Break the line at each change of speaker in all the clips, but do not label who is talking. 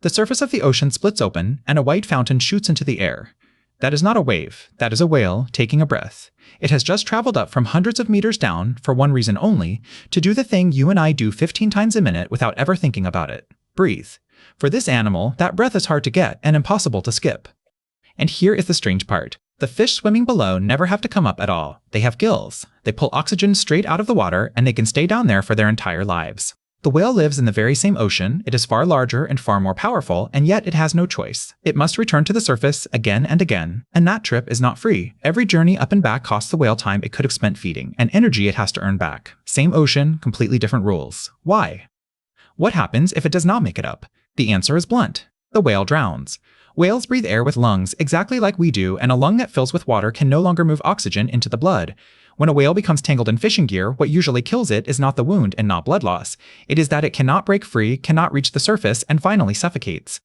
The surface of the ocean splits open, and a white fountain shoots into the air. That is not a wave, that is a whale taking a breath. It has just traveled up from hundreds of meters down, for one reason only, to do the thing you and I do 15 times a minute without ever thinking about it. Breathe. For this animal, that breath is hard to get and impossible to skip. And here is the strange part. The fish swimming below never have to come up at all. They have gills. They pull oxygen straight out of the water, and they can stay down there for their entire lives. The whale lives in the very same ocean, it is far larger and far more powerful, and yet it has no choice. It must return to the surface again and again, and that trip is not free. Every journey up and back costs the whale time it could have spent feeding, and energy it has to earn back. Same ocean, completely different rules. Why? What happens if it does not make it up? The answer is blunt. The whale drowns. Whales breathe air with lungs exactly like we do, and a lung that fills with water can no longer move oxygen into the blood. When a whale becomes tangled in fishing gear, what usually kills it is not the wound and not blood loss. It is that it cannot break free, cannot reach the surface, and finally suffocates.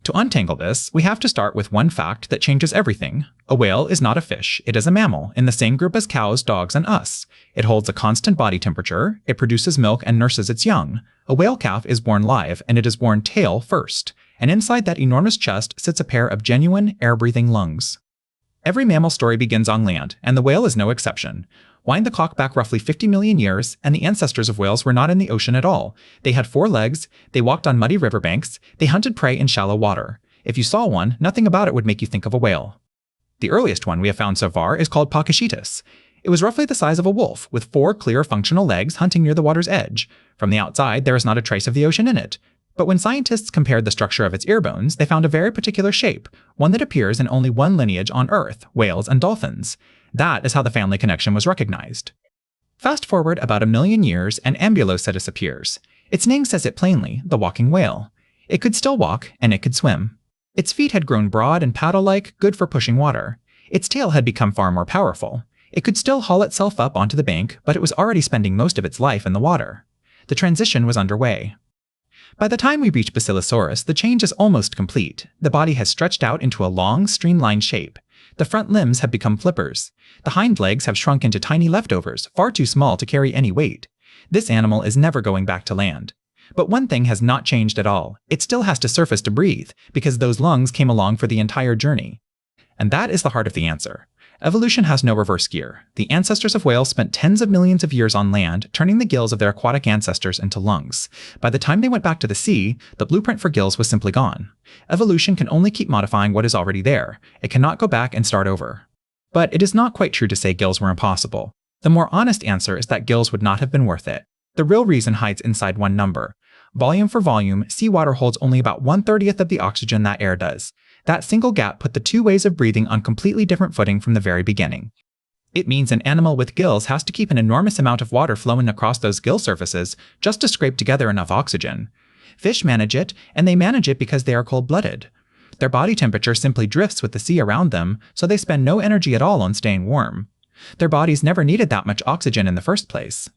To untangle this, we have to start with one fact that changes everything. A whale is not a fish, it is a mammal, in the same group as cows, dogs, and us. It holds a constant body temperature, it produces milk and nurses its young. A whale calf is born live, and it is born tail first. And inside that enormous chest sits a pair of genuine, air-breathing lungs. Every mammal story begins on land, and the whale is no exception. Wind the clock back roughly 50 million years, and the ancestors of whales were not in the ocean at all. They had 4 legs, they walked on muddy riverbanks, they hunted prey in shallow water. If you saw one, nothing about it would make you think of a whale. The earliest one we have found so far is called Pakicetus. It was roughly the size of a wolf, with 4 clear functional legs hunting near the water's edge. From the outside, there is not a trace of the ocean in it. But when scientists compared the structure of its ear bones, they found a very particular shape, one that appears in only one lineage on Earth, whales and dolphins. That is how the family connection was recognized. Fast forward about 1 million years, and Ambulocetus appears. Its name says it plainly, the walking whale. It could still walk, and it could swim. Its feet had grown broad and paddle-like, good for pushing water. Its tail had become far more powerful. It could still haul itself up onto the bank, but it was already spending most of its life in the water. The transition was underway. By the time we reach Basilosaurus, the change is almost complete. The body has stretched out into a long, streamlined shape. The front limbs have become flippers. The hind legs have shrunk into tiny leftovers, far too small to carry any weight. This animal is never going back to land. But one thing has not changed at all. It still has to surface to breathe, because those lungs came along for the entire journey. And that is the heart of the answer. Evolution has no reverse gear. The ancestors of whales spent tens of millions of years on land, turning the gills of their aquatic ancestors into lungs. By the time they went back to the sea, the blueprint for gills was simply gone. Evolution can only keep modifying what is already there. It cannot go back and start over. But it is not quite true to say gills were impossible. The more honest answer is that gills would not have been worth it. The real reason hides inside one number. Volume for volume, seawater holds only about 1/30th of the oxygen that air does. That single gap put the 2 ways of breathing on completely different footing from the very beginning. It means an animal with gills has to keep an enormous amount of water flowing across those gill surfaces just to scrape together enough oxygen. Fish manage it, and they manage it because they are cold-blooded. Their body temperature simply drifts with the sea around them, so they spend no energy at all on staying warm. Their bodies never needed that much oxygen in the first place.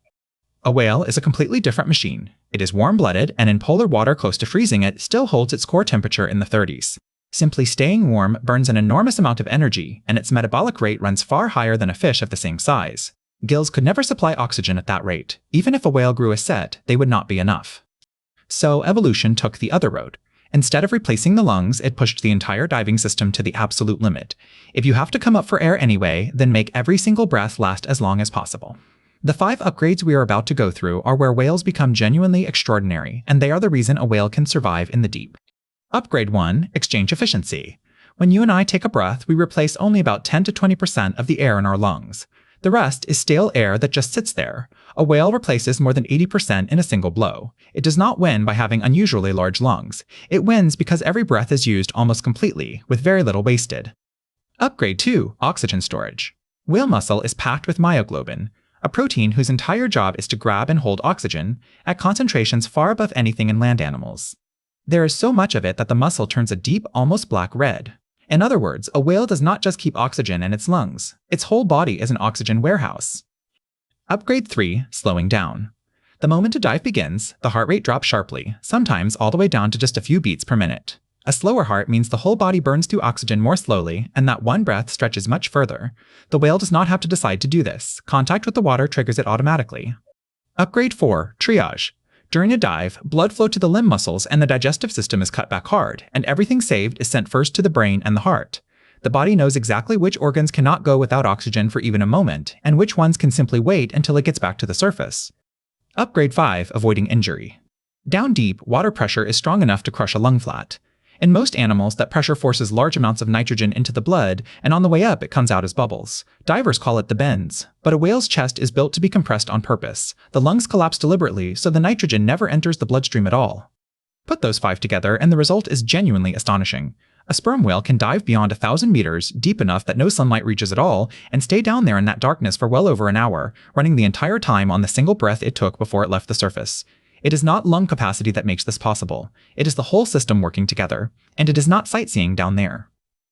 A whale is a completely different machine. It is warm-blooded, and in polar water close to freezing it still holds its core temperature in the 30s. Simply staying warm burns an enormous amount of energy, and its metabolic rate runs far higher than a fish of the same size. Gills could never supply oxygen at that rate. Even if a whale grew a set, they would not be enough. So evolution took the other road. Instead of replacing the lungs, it pushed the entire diving system to the absolute limit. If you have to come up for air anyway, then make every single breath last as long as possible. The 5 upgrades we are about to go through are where whales become genuinely extraordinary, and they are the reason a whale can survive in the deep. Upgrade 1, exchange efficiency. When you and I take a breath, we replace only about 10 to 20% of the air in our lungs. The rest is stale air that just sits there. A whale replaces more than 80% in a single blow. It does not win by having unusually large lungs. It wins because every breath is used almost completely, with very little wasted. Upgrade 2, oxygen storage. Whale muscle is packed with myoglobin, a protein whose entire job is to grab and hold oxygen at concentrations far above anything in land animals. There is so much of it that the muscle turns a deep, almost black red. In other words, a whale does not just keep oxygen in its lungs. Its whole body is an oxygen warehouse. Upgrade 3, slowing down. The moment a dive begins, the heart rate drops sharply, sometimes all the way down to just a few beats per minute. A slower heart means the whole body burns through oxygen more slowly, and that one breath stretches much further. The whale does not have to decide to do this. Contact with the water triggers it automatically. Upgrade 4, triage. During a dive, blood flow to the limb muscles and the digestive system is cut back hard, and everything saved is sent first to the brain and the heart. The body knows exactly which organs cannot go without oxygen for even a moment, and which ones can simply wait until it gets back to the surface. Upgrade 5. Avoiding injury. Down deep, water pressure is strong enough to crush a lung flat. In most animals, that pressure forces large amounts of nitrogen into the blood, and on the way up it comes out as bubbles. Divers call it the bends, but a whale's chest is built to be compressed on purpose. The lungs collapse deliberately, so the nitrogen never enters the bloodstream at all. Put those 5 together, and the result is genuinely astonishing. A sperm whale can dive beyond 1,000 meters, deep enough that no sunlight reaches at all, and stay down there in that darkness for well over an hour, running the entire time on the single breath it took before it left the surface. It is not lung capacity that makes this possible. It is the whole system working together, and it is not sightseeing down there.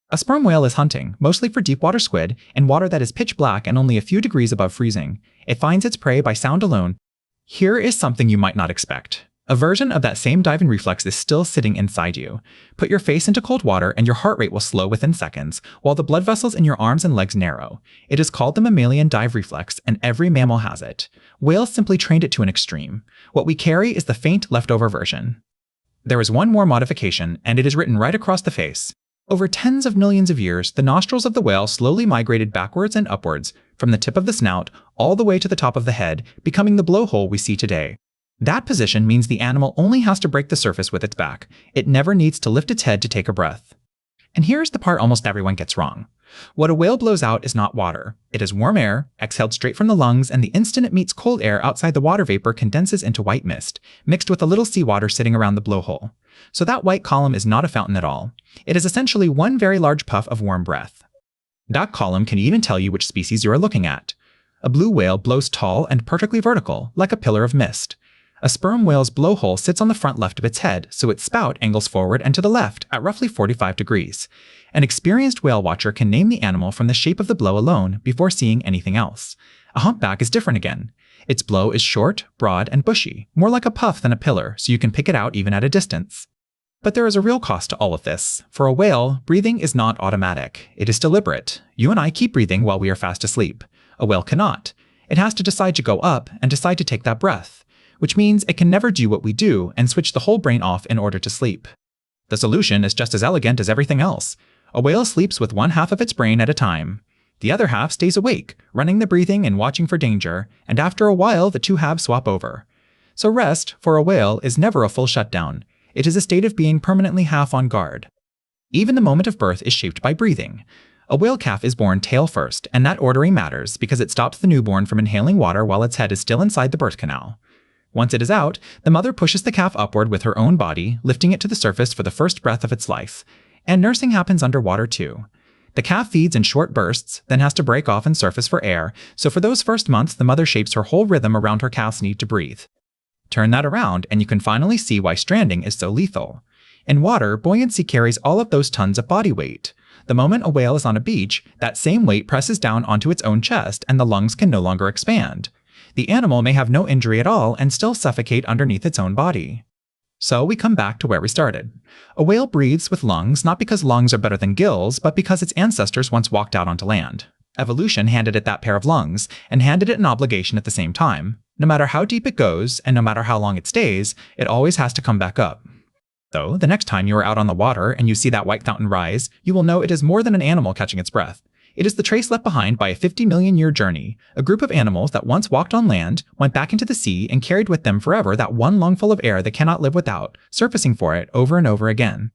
A sperm whale is hunting, mostly for deep-water squid, in water that is pitch black and only a few degrees above freezing. It finds its prey by sound alone. Here is something you might not expect. A version of that same diving reflex is still sitting inside you. Put your face into cold water and your heart rate will slow within seconds, while the blood vessels in your arms and legs narrow. It is called the mammalian dive reflex, and every mammal has it. Whales simply trained it to an extreme. What we carry is the faint leftover version. There is one more modification, and it is written right across the face. Over tens of millions of years, the nostrils of the whale slowly migrated backwards and upwards, from the tip of the snout all the way to the top of the head, becoming the blowhole we see today. That position means the animal only has to break the surface with its back. It never needs to lift its head to take a breath. And here's the part almost everyone gets wrong. What a whale blows out is not water. It is warm air, exhaled straight from the lungs, and the instant it meets cold air outside, the water vapor condenses into white mist, mixed with a little seawater sitting around the blowhole. So that white column is not a fountain at all. It is essentially one very large puff of warm breath. That column can even tell you which species you are looking at. A blue whale blows tall and perfectly vertical, like a pillar of mist. A sperm whale's blowhole sits on the front left of its head, so its spout angles forward and to the left at roughly 45 degrees. An experienced whale watcher can name the animal from the shape of the blow alone before seeing anything else. A humpback is different again. Its blow is short, broad, and bushy, more like a puff than a pillar, so you can pick it out even at a distance. But there is a real cost to all of this. For a whale, breathing is not automatic. It is deliberate. You and I keep breathing while we are fast asleep. A whale cannot. It has to decide to go up and decide to take that breath, which means it can never do what we do and switch the whole brain off in order to sleep. The solution is just as elegant as everything else. A whale sleeps with one half of its brain at a time. The other half stays awake, running the breathing and watching for danger, and after a while the two halves swap over. So rest, for a whale, is never a full shutdown. It is a state of being permanently half on guard. Even the moment of birth is shaped by breathing. A whale calf is born tail first, and that ordering matters because it stops the newborn from inhaling water while its head is still inside the birth canal. Once it is out, the mother pushes the calf upward with her own body, lifting it to the surface for the first breath of its life. And nursing happens underwater too. The calf feeds in short bursts, then has to break off and surface for air, so for those first months the mother shapes her whole rhythm around her calf's need to breathe. Turn that around and you can finally see why stranding is so lethal. In water, buoyancy carries all of those tons of body weight. The moment a whale is on a beach, that same weight presses down onto its own chest and the lungs can no longer expand. The animal may have no injury at all and still suffocate underneath its own body. So we come back to where we started. A whale breathes with lungs not because lungs are better than gills, but because its ancestors once walked out onto land. Evolution handed it that pair of lungs, and handed it an obligation at the same time. No matter how deep it goes, and no matter how long it stays, it always has to come back up. Though, the next time you are out on the water and you see that white fountain rise, you will know it is more than an animal catching its breath. It is the trace left behind by a 50-million-year journey. A group of animals that once walked on land, went back into the sea, and carried with them forever that one lungful of air they cannot live without, surfacing for it over and over again.